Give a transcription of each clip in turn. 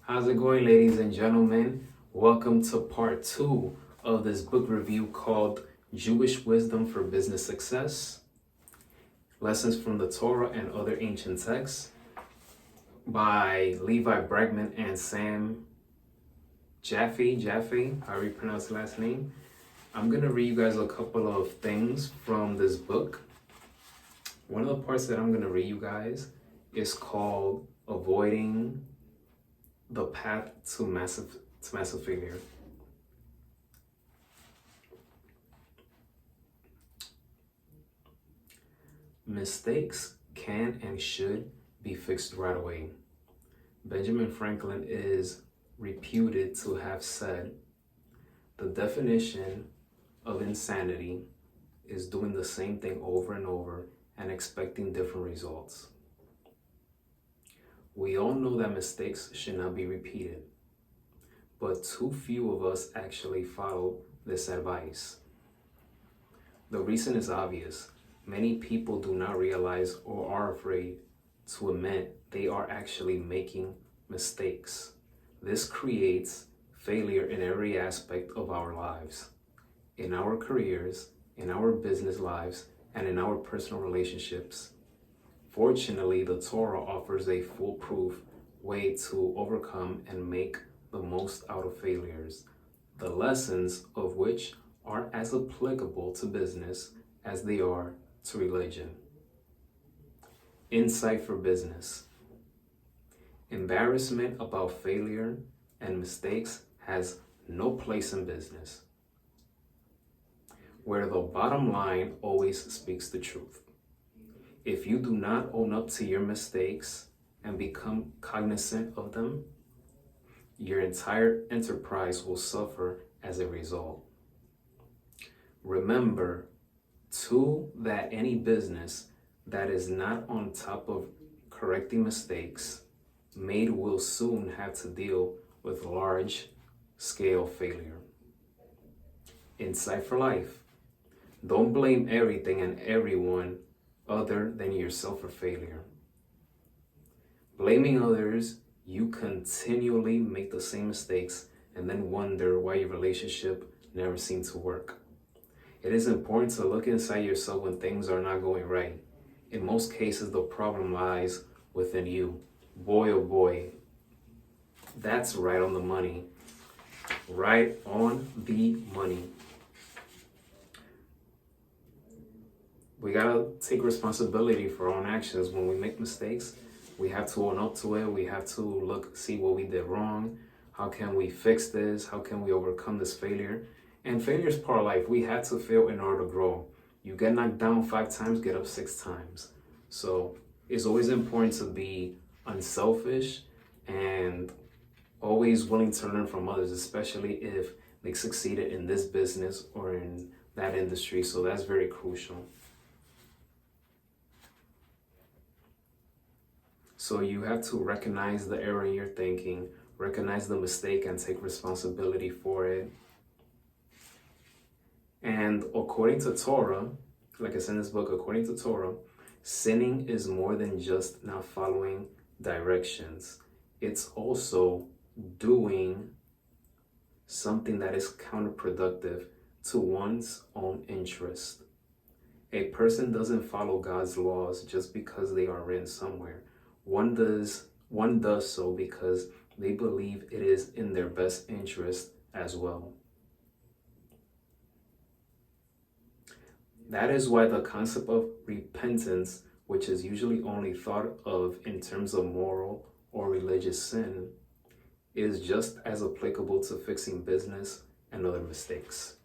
How's it going, ladies and gentlemen? Welcome to part two of this book review called Jewish Wisdom for Business Success, Lessons from the Torah and Other Ancient Texts by Levi Bregman and Sam Jaffe, however you pronounce the last name. I'm going to read you guys a couple of things from this book. One of the parts that I'm going to read you guys is called Avoiding the Path to Massive Failure. Mistakes can and should be fixed right away. Benjamin Franklin is reputed to have said, "The definition of insanity is doing the same thing over and over and expecting different results." We all know that mistakes should not be repeated, but too few of us actually follow this advice. The reason is obvious. Many people do not realize or are afraid to admit they are actually making mistakes. This creates failure in every aspect of our lives, in our careers, in our business lives, and in our personal relationships. Fortunately, the Torah offers a foolproof way to overcome and make the most out of failures, the lessons of which are as applicable to business as they are to religion. Insight for business. Embarrassment about failure and mistakes has no place in business, where the bottom line always speaks the truth. If you do not own up to your mistakes and become cognizant of them, your entire enterprise will suffer as a result. Remember, too, that any business that is not on top of correcting mistakes made will soon have to deal with large-scale failure. Insight for life. Don't blame everything and everyone other than yourself for failure. Blaming others, you continually make the same mistakes and then wonder why your relationship never seemed to work. It is important to look inside yourself when things are not going right. In most cases, the problem lies within you. Boy, oh boy, that's right on the money. Right on the money. We gotta take responsibility for our own actions. When we make mistakes, we have to own up to it. We have to see what we did wrong. How can we fix this? How can we overcome this failure? And failure is part of life. We have to fail in order to grow. You get knocked down 5 times, get up 6 times. So it's always important to be unselfish and always willing to learn from others, especially if they succeeded in this business or in that industry. So that's very crucial. So you have to recognize the error in your thinking, recognize the mistake and take responsibility for it. And according to Torah, like I said in this book, according to Torah, sinning is more than just not following directions. It's also doing something that is counterproductive to one's own interest. A person doesn't follow God's laws just because they are written somewhere. One does so because they believe it is in their best interest as well. That is why the concept of repentance, which is usually only thought of in terms of moral or religious sin, is just as applicable to fixing business and other mistakes.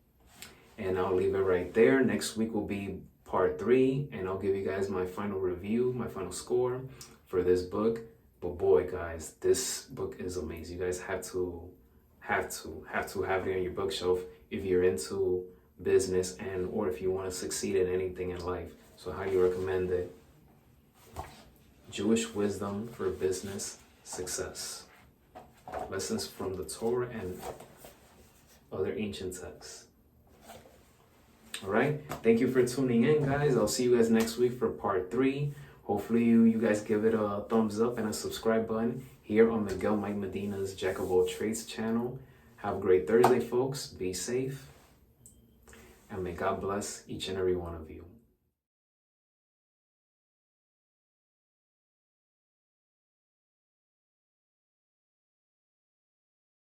And I'll leave it right there. Next week will be part 3, and I'll give you guys my final review, my final score for this book. But boy, guys, this book is amazing. You guys have to have it on your bookshelf if you're into business or if you want to succeed in anything in life. So I highly recommend it. Jewish Wisdom for Business Success. Lessons from the Torah and Other Ancient Texts. All right. Thank you for tuning in, guys. I'll see you guys next week for part 3. Hopefully you guys give it a thumbs up and a subscribe button here on Miguel Mike Medina's Jack of All Trades channel. Have a great Thursday, folks. Be safe. And may God bless each and every one of you.